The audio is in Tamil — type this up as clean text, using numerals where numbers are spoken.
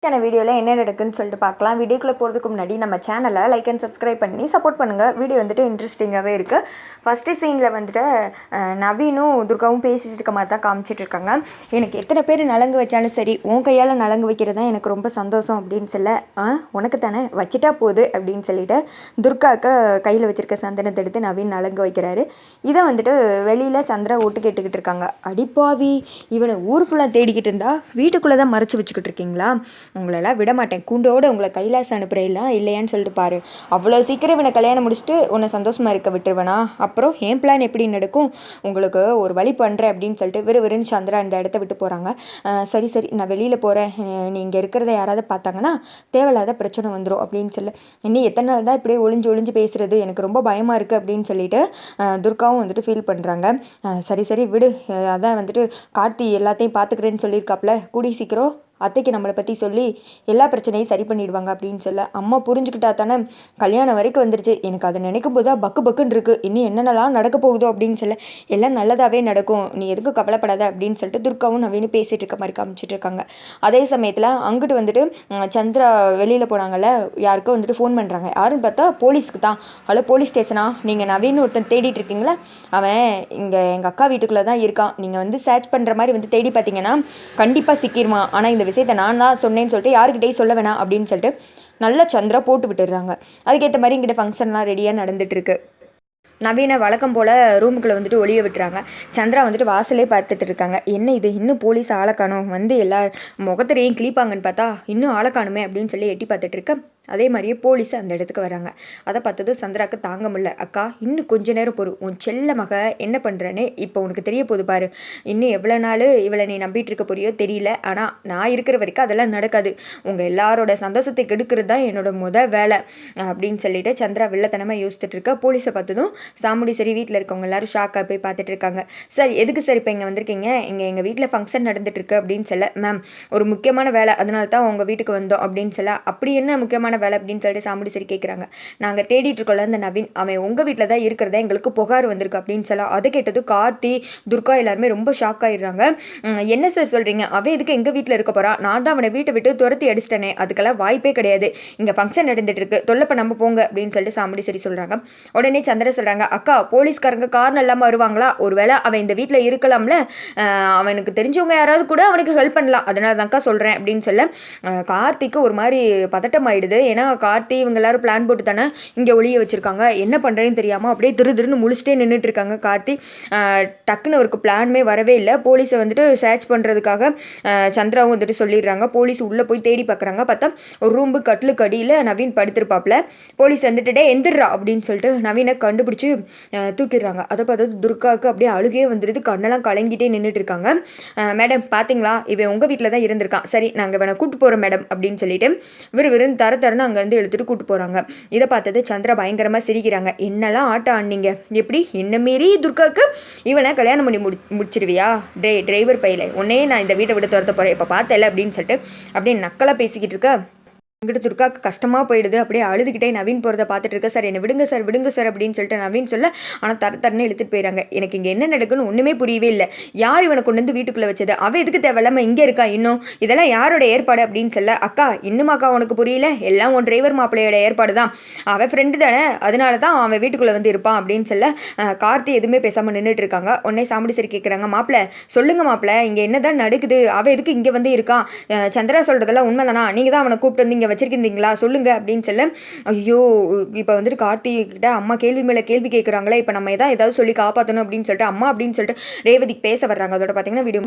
வீடியோவில் என்ன நடக்குன்னு சொல்லிட்டு பார்க்கலாம். வீடியோக்குள்ளே போகிறதுக்கு முன்னாடி நம்ம சேனலை லைக் அண்ட் சப்ஸ்கிரைப் பண்ணி சப்போர்ட் பண்ணுங்கள். வீடியோ வந்துட்டு இன்ட்ரெஸ்டிங்காகவே இருக்குது. ஃபஸ்ட்டு சீனில் வந்துட்டு நவீனும் துர்காவும் பேசிகிட்டு இருக்க மாதிரி தான் காமிச்சிட்ருக்காங்க. எனக்கு எத்தனை பேர் நலங்கு வச்சாலும் சரி, உன் கையால் நலங்கு வைக்கிறது தான் எனக்கு ரொம்ப சந்தோஷம் அப்படின்னு சொல்ல, உனக்கு தானே வச்சுட்டா போகுது அப்படின்னு சொல்லிட்டு துர்காவுக்கு கையில் வச்சுருக்க சந்தனத்தை எடுத்து நவீன் நலங்கு வைக்கிறாரு. இதை வந்துட்டு வெளியில் சந்திரா ஓட்டு கேட்டுக்கிட்டு இருக்காங்க. அடிப்பாவி, இவனை ஊர் ஃபுல்லாக தேடிக்கிட்டு இருந்தா வீட்டுக்குள்ளே தான் மறைச்சி வச்சுக்கிட்டு இருக்கீங்களா? உங்களெல்லாம் விட மாட்டேன், கூண்டோடு உங்களை கைலாசம் அனுப்புறேலாம் இல்லையான்னு சொல்லிட்டு பாரு. அவ்வளோ சீக்கிரம் இவனை கல்யாணம் முடிச்சுட்டு உன்னை சந்தோஷமாக இருக்க விட்டுருவேனா? அப்புறம் என் பிளான் எப்படி நடக்கும்? உங்களுக்கு ஒரு வழி பண்ணுறேன் அப்படின்னு சொல்லிட்டு விறுவிறுன்னு சந்திரா இந்த இடத்த விட்டு போகிறாங்க. சரி சரி, நான் வெளியில் போகிறேன், நீ இங்கே இருக்கிறத யாராவது பார்த்தாங்கன்னா தேவையில்லாத பிரச்சனை வந்துடும் அப்படின்னு சொல்லி, இன்னும் எத்தனை நாள் தான் இப்படியே ஒளிஞ்சு பேசுகிறது, எனக்கு ரொம்ப பயமாக இருக்குது அப்படின்னு சொல்லிட்டு துர்காவும் வந்துட்டு ஃபீல் பண்ணுறாங்க. சரி சரி விடு, அதான் வந்துட்டு கார்த்தி எல்லாத்தையும் பார்த்துக்கிறேன்னு சொல்லியிருக்காப்புல, கூடி சீக்கிரம் அத்தைக்கு நம்மளை பற்றி சொல்லி எல்லா பிரச்சனையும் சரி பண்ணிடுவாங்க அப்படின்னு சொல்ல, அம்மா புரிஞ்சுக்கிட்டா தானே கல்யாணம் வரைக்கும் வந்துருச்சு, எனக்கு அதை நினைக்கும் போது தான் பக்கு பக்குன்னு இருக்குது, இன்னும் என்னென்னலாம் நடக்க போகுதோ அப்படின்னு சொல்ல, எல்லாம் நல்லதாகவே நடக்கும், நீ எதுக்கும் கவலைப்படாத அப்படின்னு சொல்லிட்டு துர்காவும் நவீனு பேசிகிட்டு இருக்க மாதிரி காமிச்சிட்டு இருக்காங்க. அதே சமயத்தில் அங்கிட்டு வந்துட்டு சந்திரா வெளியில் போனாங்கல்ல, யாருக்கும் வந்துட்டு ஃபோன் பண்ணுறாங்க. யாருன்னு பார்த்தா போலீஸ்க்கு தான். ஹலோ போலீஸ் ஸ்டேஷனா, நீங்கள் நவீன் ஒருத்தன் தேடிட்டு இருக்கீங்களா? அவன் இங்கே எங்கள் அக்கா வீட்டுக்குள்ளே தான் இருக்கான், நீங்கள் வந்து சர்ச் பண்ணுற மாதிரி வந்து தேடி பார்த்தீங்கன்னா கண்டிப்பாக சிக்கிடுமா, ஆனால் இந்த விஷயத்தை நான் தான் சொன்னேன்னு சொல்லிட்டு யாருக்கிட்டையும் சொல்ல வேணாம் அப்படின்னு சொல்லிட்டு நல்லா சந்திரா போட்டு விட்டுடுறாங்க. அதுக்கேற்ற மாதிரி இங்கிட்ட ஃபங்க்ஷன்லாம் ரெடியாக நடந்துகிட்ருக்கு. நவீன வழக்கம் போல் ரூமுக்குள்ளே வந்துட்டு ஒளிய விட்டுறாங்க. சந்திரா வந்துட்டு வாசலே பார்த்துட்டு இருக்காங்க. என்ன இது, இன்னும் போலீஸ் ஆளை காணும், வந்து எல்லா முகத்திரையும் கிளிப்பாங்கன்னு பார்த்தா இன்னும் ஆளை காணுமே அப்படின்னு சொல்லி எட்டி பார்த்துட்டு இருக்க. அதே மாதிரியே போலீஸ் அந்த இடத்துக்கு வராங்க. அதை பார்த்தது சந்திராவுக்கு தாங்க முடியல. அக்கா இன்னும் கொஞ்ச நேரம் பொறு, உன் செல்ல மக என்ன பண்ணுறேன்னு இப்போ உனக்கு தெரிய போகுது பாரு, இன்னும் எவ்வளோ நாள் இவளை நீ நம்பிட்டு இருக்க போறியோ தெரியல, ஆனால் நான் இருக்கிற வரைக்கும் அதெல்லாம் நடக்காது, உங்கள் எல்லாரோட சந்தோஷத்தை கெடுக்கிறது தான் என்னோட வேலை அப்படின்னு சொல்லிட்டு சந்திரா வில்லத்தனமாக யோசிச்சுட்டு இருக்க. போலீஸை பார்த்ததும் சாமுடி சரி வீட்டில் இருக்கவங்க எல்லாரும் ஷாக்காக போய் பார்த்துட்டு இருக்காங்க. சார் எதுக்கு சார் இப்போ இங்கே வந்திருக்கீங்க? எங்கள் வீட்டில் ஃபங்க்ஷன் நடந்துட்டுருக்கு அப்படின்னு சொல்ல, மேம் ஒரு முக்கியமான வேலை, அதனால தான் உங்கள் வீட்டுக்கு வந்தோம் அப்படின்னு சொல்ல, அப்படி என்ன முக்கியமான வேலை அப்படின்னு சொல்லிட்டு சாமுடி சரி கேட்குறாங்க. நாங்கள் தேடிட்டு இருக்கோம்ல இந்த நவீன், அவன் உங்கள் வீட்டில் தான் இருக்கிறதா எங்களுக்கு புகார் வந்திருக்கு அப்படின்னு சொல்ல, அதை கேட்டது கார்த்தி துர்கா எல்லாருமே ரொம்ப ஷாக் ஆயிடுறாங்க. என்ன சார் சொல்கிறீங்க, அவன் எதுக்கு எங்கள் வீட்டில் இருக்க போகிறான், நான் தான் அவனை வீட்டை விட்டு துரத்தி அடிச்சிட்டேனே, அதுக்கெல்லாம் வாய்ப்பே கிடையாது, இங்கே ஃபங்க்ஷன் நடந்துட்டு இருக்கு, தொல்லைப்ப நம்ம போங்க அப்படின்னு சொல்லிட்டு சாமுடி சரி சொல்கிறாங்க. உடனே சந்திர சொல்கிறாங்க, அக்கா போலீஸ்காரங்க காரணம் இல்லாமல் வருவாங்களா, ஒருவேளை அவன் இந்த வீட்டில் இருக்கலாம்ல, அவனுக்கு தெரிஞ்சவங்க யாராவது கூட அவனுக்கு ஹெல்ப் பண்ணலாம், அதனால தான்க்கா சொல்கிறேன் அப்படின்னு சொல்ல, கார்த்திக்கு ஒரு மாதிரி பதட்டம் ஆயிடுது. ஏன்னா கார்த்தி இவங்க எல்லாரும் பிளான் போட்டு தானே இங்கே ஒளிய வச்சுருக்காங்க, என்ன பண்ணுறேன்னு தெரியாமல் அப்படியே திருன்னு முழிச்சிட்டே நின்றுட்டு இருக்காங்க. கார்த்தி டக்குன்னு அவருக்கு பிளானுமே வரவே இல்லை. போலீஸை வந்துட்டு சர்ச் பண்ணுறதுக்காக சந்திராவும் வந்துட்டு சொல்லிடுறாங்க. போலீஸ் உள்ளே போய் தேடி பார்க்குறாங்க. பார்த்தா ஒரு ரூம்பு கட்டிலுக்கு அடியில் நவீன் படுத்திருப்பாப்புல. போலீஸ் வந்துட்டு டே எந்திரா அப்படின்னு சொல்லிட்டு நவீனை கண்டுபிடிச்சி தூக்கிடுறாங்க. அதை பார்த்தா துர்காவுக்கு அப்படியே அழுகே வந்துடுது, கண்ணெல்லாம் கலங்கிட்டே நின்றுட்டு இருக்காங்க. மேடம் பார்த்தீங்களா, இவன் உங்கள் வீட்டில் தான் இருந்திருக்கான், சரி நாங்கள் இவனை கூப்பிட்டு போகிறோம் மேடம் அப்படின்னு சொல்லிட்டு விறுவிறுன்னு தரன்னு அங்கேருந்து எடுத்துகிட்டு கூப்பிட்டு போகிறாங்க. இதை பார்த்தது சந்திரா பயங்கரமாக சிரிக்கிறாங்க. என்னெல்லாம் ஆட்டம் ஆடினீங்க, எப்படி என்ன மீறி துர்காவுக்கு இவனை கல்யாணம் பண்ணி முடிச்சிருவியா, டிரைவர் பையில உன்னே நான் இந்த வீட்டை விட்டு துரத்த போகிறேன் இப்போ பார்த்தல அப்படின்னு சொல்லிட்டு அப்படியே நக்கலாக பேசிக்கிட்டு இருக்க. இங்கிட்ட துர்காவுக்கு கஷ்டமாக போயிடுது. அப்படியே அழுதுகிட்டே நவீன் போகிறத பார்த்துட்டு இருக்க. சார் என்னை விடுங்க சார் அப்படின்னு சொல்லிட்டு நவீன் சொல்ல, ஆனால் தரன்னு இழுத்துட்டு போயிடறாங்க. எனக்கு இங்கே என்ன நடக்குன்னு ஒன்றுமே புரியவே இல்லை. யார் இவனை கொண்டு வந்து வீட்டுக்குள்ளே வச்சது, அவன் எதுக்கு தேவையில்லாமல் இங்கே இருக்கா, இன்னும் இதெல்லாம் யாரோட ஏற்பாடு அப்படின்னு சொல்ல, அக்கா இன்னுமாக்கா உனக்கு புரியல, எல்லாம் உன் டிரைவர் மாப்பிள்ளையோட ஏற்பாடு தான், அவன் ஃப்ரெண்டு தானே, அதனால தான் அவன் வீட்டுக்குள்ளே வந்து இருப்பான் அப்படின்னு சொல்ல, கார்த்தி எதுவுமே பேசாமல் நின்றுட்டு இருக்காங்க. உடனே சாமுடி சரி கேட்குறாங்க, மாப்பிள்ளை சொல்லுங்க மாப்பிள்ளை, இங்கே என்ன தான் நடக்குது, அவன் எதுக்கு இங்கே வந்து இருக்கான், சந்திரா சொல்கிறதெல்லாம் உண்மை தானா, நீங்கள் தான் அவனை கூப்பிட்டு வந்து இங்கே வச்சிருக்கீங்களா சொல்லுங்க அப்படின்னு சொல்ல, ஐயோ இப்போ வந்துட்டு கார்த்திக் கிட்ட அம்மா கேள்வி மேலே கேள்வி கேட்குறாங்களே, இப்போ நம்ம ஏதாவது சொல்லி காப்பாற்றணும் அப்படின்னு சொல்லிட்டு அம்மா அப்படின்னு சொல்லிட்டு ரேவதிக்கு பேச வர்றாங்க. அதோட பார்த்தீங்கன்னா வீடியோ